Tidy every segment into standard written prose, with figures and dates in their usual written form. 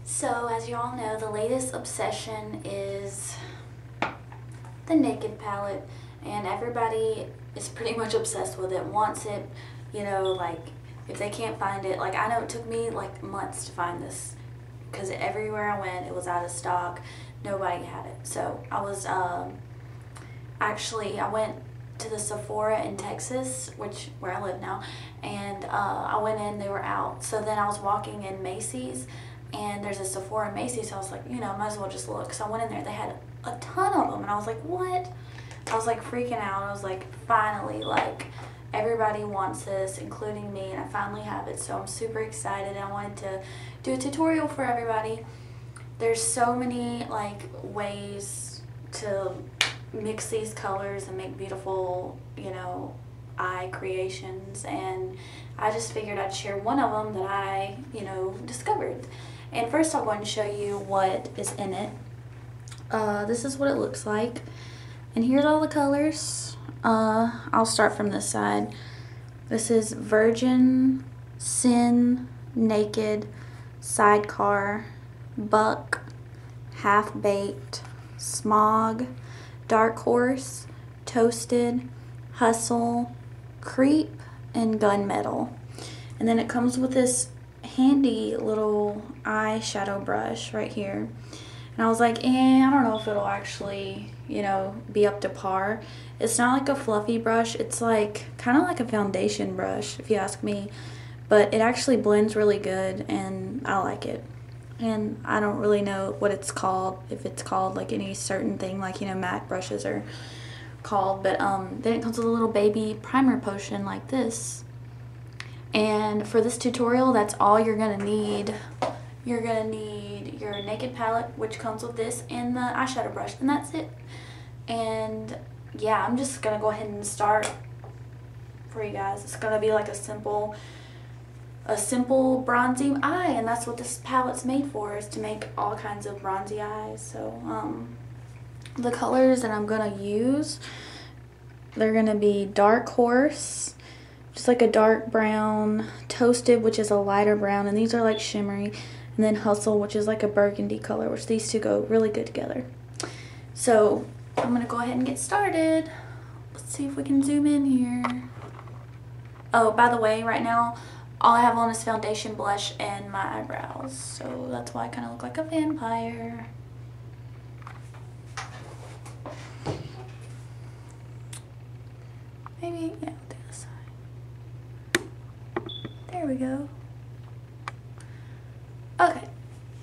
So, as you all know, the latest obsession is the Naked palette, and everybody is pretty much obsessed with it, wants it, like, if they can't find it, like, I know it took me, like, months to find this, because everywhere I went, it was out of stock, nobody had it. So, I went to the Sephora in Texas, where I live now, and I went in, they were out. So then I was walking in Macy's, and there's a Sephora in Macy's, so I was like, might as well just look. So I went in there, they had a ton of them, and I was like, what? I was like freaking out. I was like, finally, like, everybody wants this, including me, and I finally have it, so I'm super excited. I wanted to do a tutorial for everybody. There's so many, like, ways to mix these colors and make beautiful, eye creations, and I just figured I'd share one of them that I, discovered. And first I'll go and show you what is in it. This is what it looks like, and here's all the colors. I'll start from this side. This is Virgin, Sin, Naked, Sidecar, Buck, Half Baked, Smog, Dark Horse, Toasted, Hustle, Creep, and Gunmetal. And then it comes with this handy little eyeshadow brush right here. And I was like, I don't know if it'll actually, be up to par. It's not like a fluffy brush. It's like kind of like a foundation brush, if you ask me. But it actually blends really good, and I like it. And I don't really know what it's called, if it's called like any certain thing, like, MAC brushes are called. But then it comes with a little baby primer potion like this. And for this tutorial, that's all you're gonna need. You're gonna need your Naked palette, which comes with this, and the eyeshadow brush, and that's it. And yeah, I'm just gonna go ahead and start for you guys. It's gonna be like a simple bronzy eye, and that's what this palette's made for, is to make all kinds of bronzy eyes. So the colors that I'm gonna use, they're gonna be Dark Horse, just like a dark brown, Toasted, which is a lighter brown, and these are like shimmery, and then Hustle, which is like a burgundy color, which these two go really good together. So I'm gonna go ahead and get started. Let's see if we can zoom in here. Oh, by the way, right now all I have on is foundation, blush, and my eyebrows, so that's why I kind of look like a vampire. Maybe, yeah, the other side. There we go. Okay,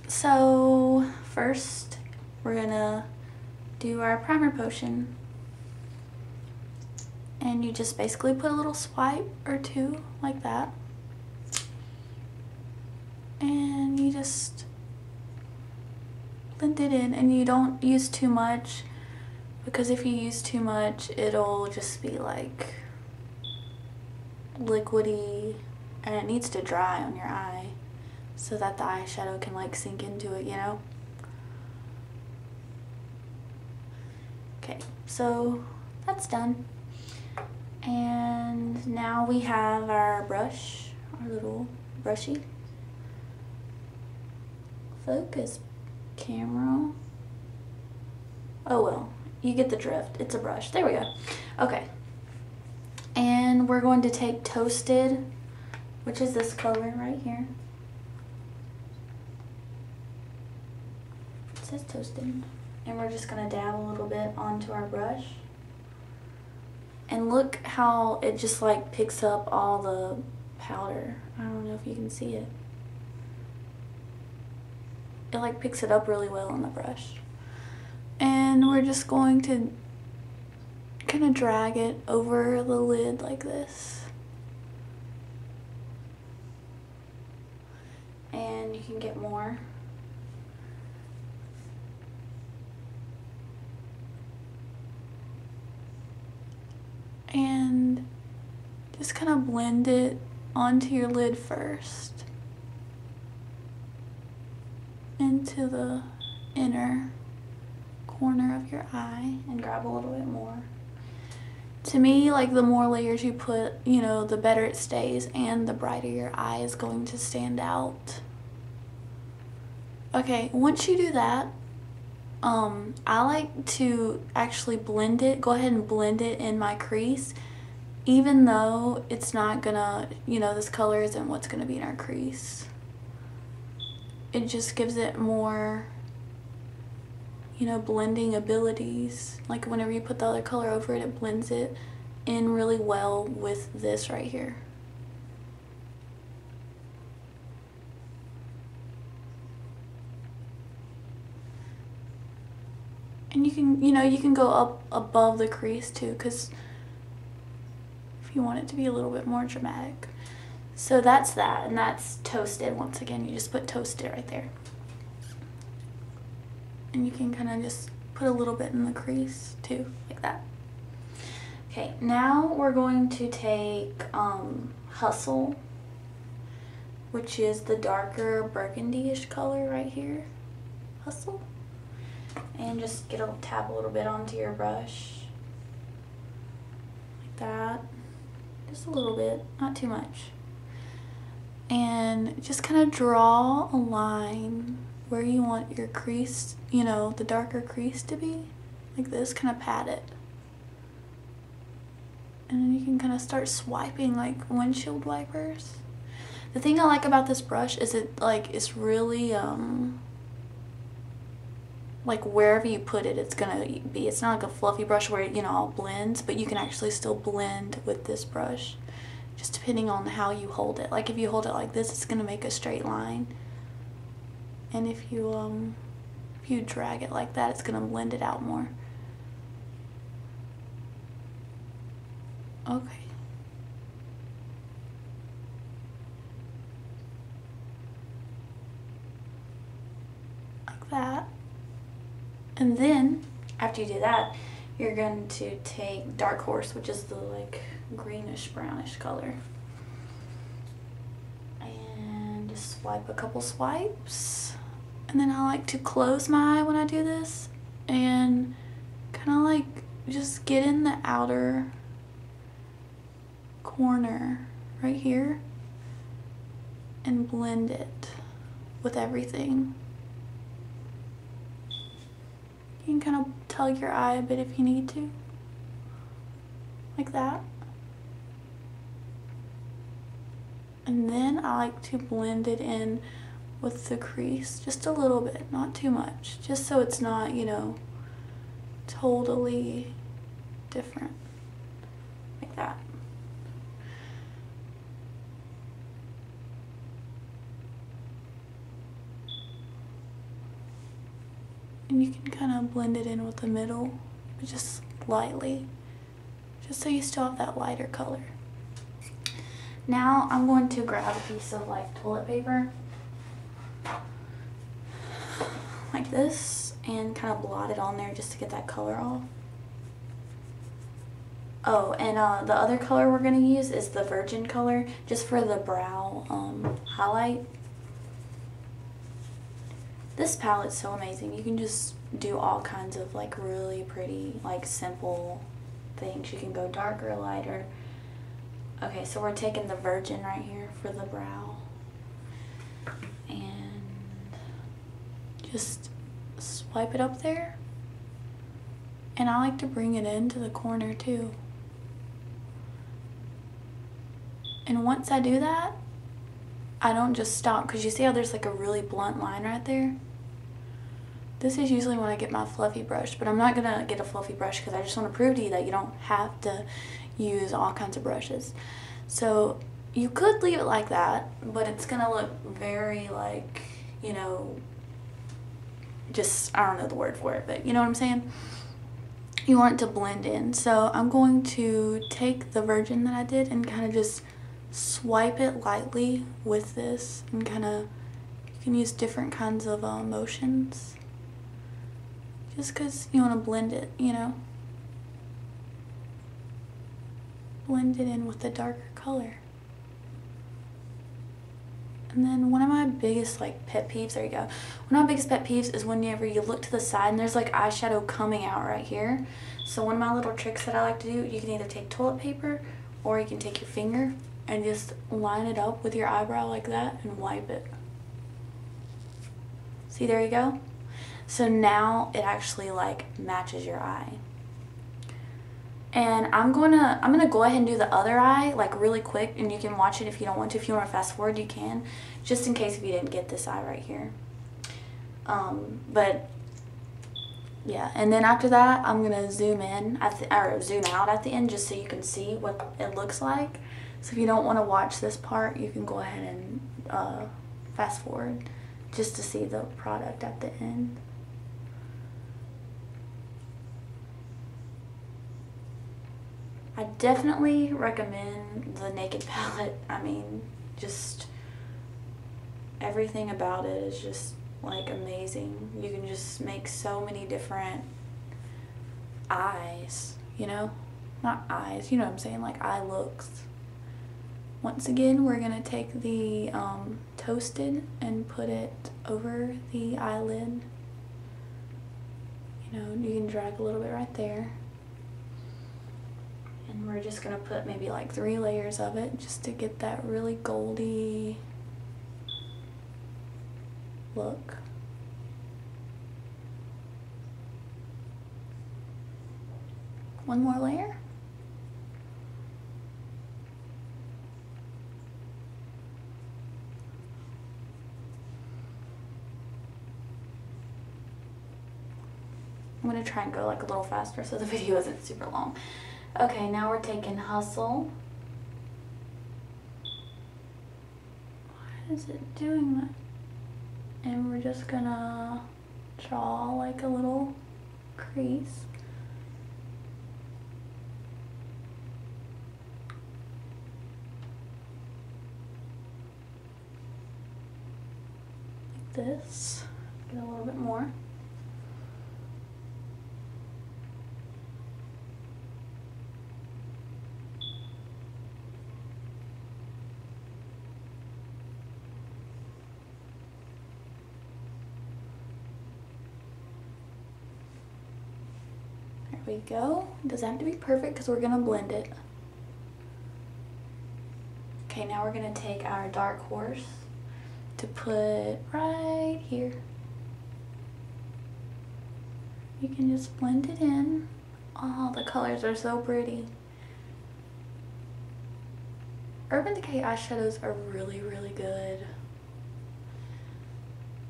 so first we're gonna do our primer potion. And you just basically put a little swipe or two like that. And you just blend it in, and you don't use too much, because if you use too much, it'll just be like liquidy, and it needs to dry on your eye so that the eyeshadow can like sink into it, Okay, so that's done. And now we have our brush, our little brushy. Focus, camera. Oh well, you get the drift. It's a brush. There we go. Okay. And we're going to take Toasted, which is this color right here. It says Toasted. And we're just going to dab a little bit onto our brush. And look how it just like picks up all the powder. I don't know if you can see it. It like picks it up really well on the brush. And we're just going to kind of drag it over the lid like this. And you can get more. And just kind of blend it onto your lid first, into the inner corner of your eye, and grab a little bit more. To me, like, the more layers you put, the better it stays, and the brighter your eye is going to stand out. Okay, once you do that, I like to actually blend it, go ahead and blend it in my crease, even though it's not gonna, you know, this color isn't what's gonna be in our crease. It just gives it more, you know, blending abilities. Like whenever you put the other color over it, it blends it in really well with this right here. And you can, you know, you can go up above the crease too, because if you want it to be a little bit more dramatic. So that's that, and that's toasted. Once again, you just put toasted right there. And you can kind of just put a little bit in the crease too, like that. Okay, now we're going to take Hustle, which is the darker burgundy-ish color right here. Hustle. And just tap a little bit onto your brush. Like that. Just a little bit, not too much. And just kind of draw a line where you want your crease, you know, the darker crease to be. Like this, kind of pat it. And then you can kind of start swiping like windshield wipers. The thing I like about this brush is it's really, like wherever you put it, it's gonna be. It's not like a fluffy brush where, you know, all blends, but you can actually still blend with this brush, just depending on how you hold it. Like if you hold it like this, it's gonna make a straight line, and if you drag it like that, it's gonna blend it out more. Okay. Like that. And then, after you do that, you're going to take Dark Horse, which is the like greenish brownish color. And just swipe a couple swipes. And then I like to close my eye when I do this. And kind of like just get in the outer corner right here. And blend it with everything. You can kind of tug your eye a bit if you need to, like that. And then I like to blend it in with the crease, just a little bit, not too much, just so it's not, you know, totally different, like that. And you can kind of blend it in with the middle, but just lightly, just so you still have that lighter color. Now I'm going to grab a piece of like toilet paper, like this, and kind of blot it on there just to get that color off. Oh, and the other color we're going to use is the Virgin color, just for the brow highlight. This palette's so amazing. You can just do all kinds of like really pretty, like simple things. You can go darker, lighter. Okay, so we're taking the Virgin right here for the brow. And just swipe it up there. And I like to bring it into the corner too. And once I do that, I don't just stop, because you see how there's like a really blunt line right there? This is usually when I get my fluffy brush, but I'm not going to get a fluffy brush because I just want to prove to you that you don't have to use all kinds of brushes. So you could leave it like that, but it's going to look very like, you know, just, I don't know the word for it, but you know what I'm saying? You want it to blend in. So I'm going to take the Virgin that I did and kind of just swipe it lightly with this, and kind of, you can use different kinds of motions, just because you want to blend it, you know, blend it in with the darker color. And then one of my biggest like pet peeves, there you go, one of my biggest pet peeves is whenever you look to the side and there's like eyeshadow coming out right here. So one of my little tricks that I like to do, you can either take toilet paper or you can take your finger and just line it up with your eyebrow like that and wipe it. See See, there you go. So now it actually like matches your eye. And I'm gonna go ahead and do the other eye like really quick, and you can watch it if you don't want to. If you want to fast forward, you can, just in case if you didn't get this eye right here. But yeah, and then after that, I'm gonna zoom in or zoom out at the end, just so you can see what it looks like. So if you don't want to watch this part, you can go ahead and fast forward just to see the product at the end. I definitely recommend the Naked palette. I mean, just everything about it is just like amazing. You can just make so many different eyes, you know? Not eyes, you know what I'm saying, like eye looks. Once again, we're gonna take the Toasted and put it over the eyelid. You know, you can drag a little bit right there. And we're just gonna put maybe like 3 layers of it just to get that really goldy look. One more layer. I'm gonna try and go like a little faster so the video isn't super long. Okay, now we're taking Hustle. Why is it doing that? And we're just gonna draw like a little crease. Like this. Get a little bit more. There we go. It doesn't have to be perfect because we're gonna blend it. Okay, now we're gonna take our Dark Horse to put right here. You can just blend it in. Oh, the colors are so pretty. Urban Decay eyeshadows are really, really good.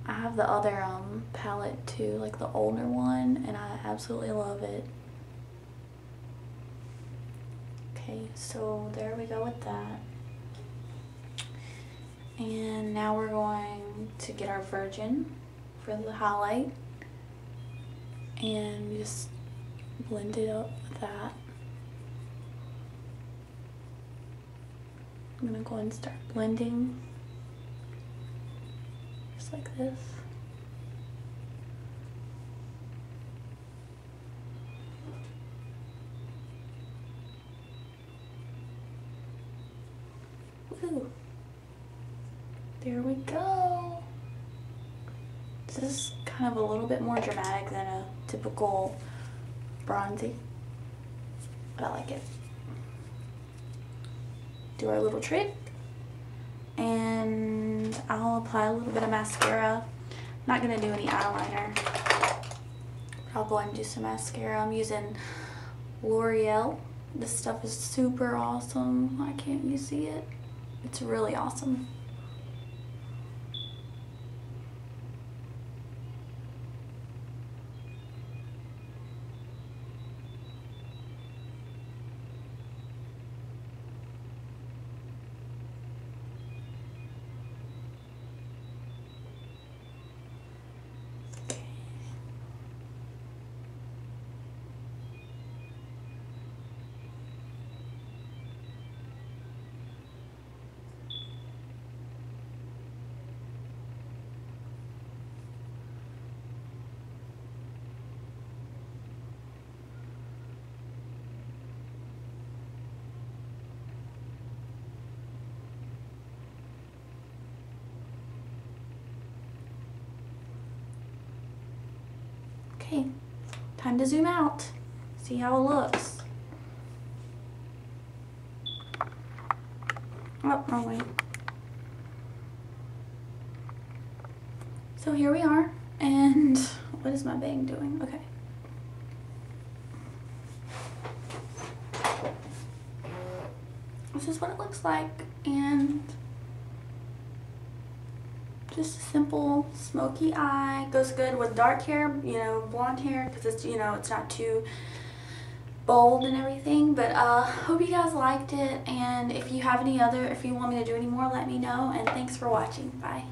I have the other palette too, like the older one, and I absolutely love it. Okay, so there we go with that. And now we're going to get our Virgin for the highlight and just blend it up with that. I'm gonna go and start blending just like this. Woo. There we go. This is kind of a little bit more dramatic than a typical bronzy, but I like it. Do our little trick, and I'll apply a little bit of mascara. I'm not gonna do any eyeliner. I'll go and do some mascara. I'm using L'Oreal. This stuff is super awesome. Why can't you see it? It's really awesome. Okay, time to zoom out. See how it looks. Oh, wrong way. So here we are. And what is my bang doing? Okay. This is what it looks like, and just a simple smoky eye. Goes good with dark hair, you know, blonde hair, because it's, you know, it's not too bold and everything. But hope you guys liked it, and if you have any other, if you want me to do any more, let me know. And thanks for watching. Bye.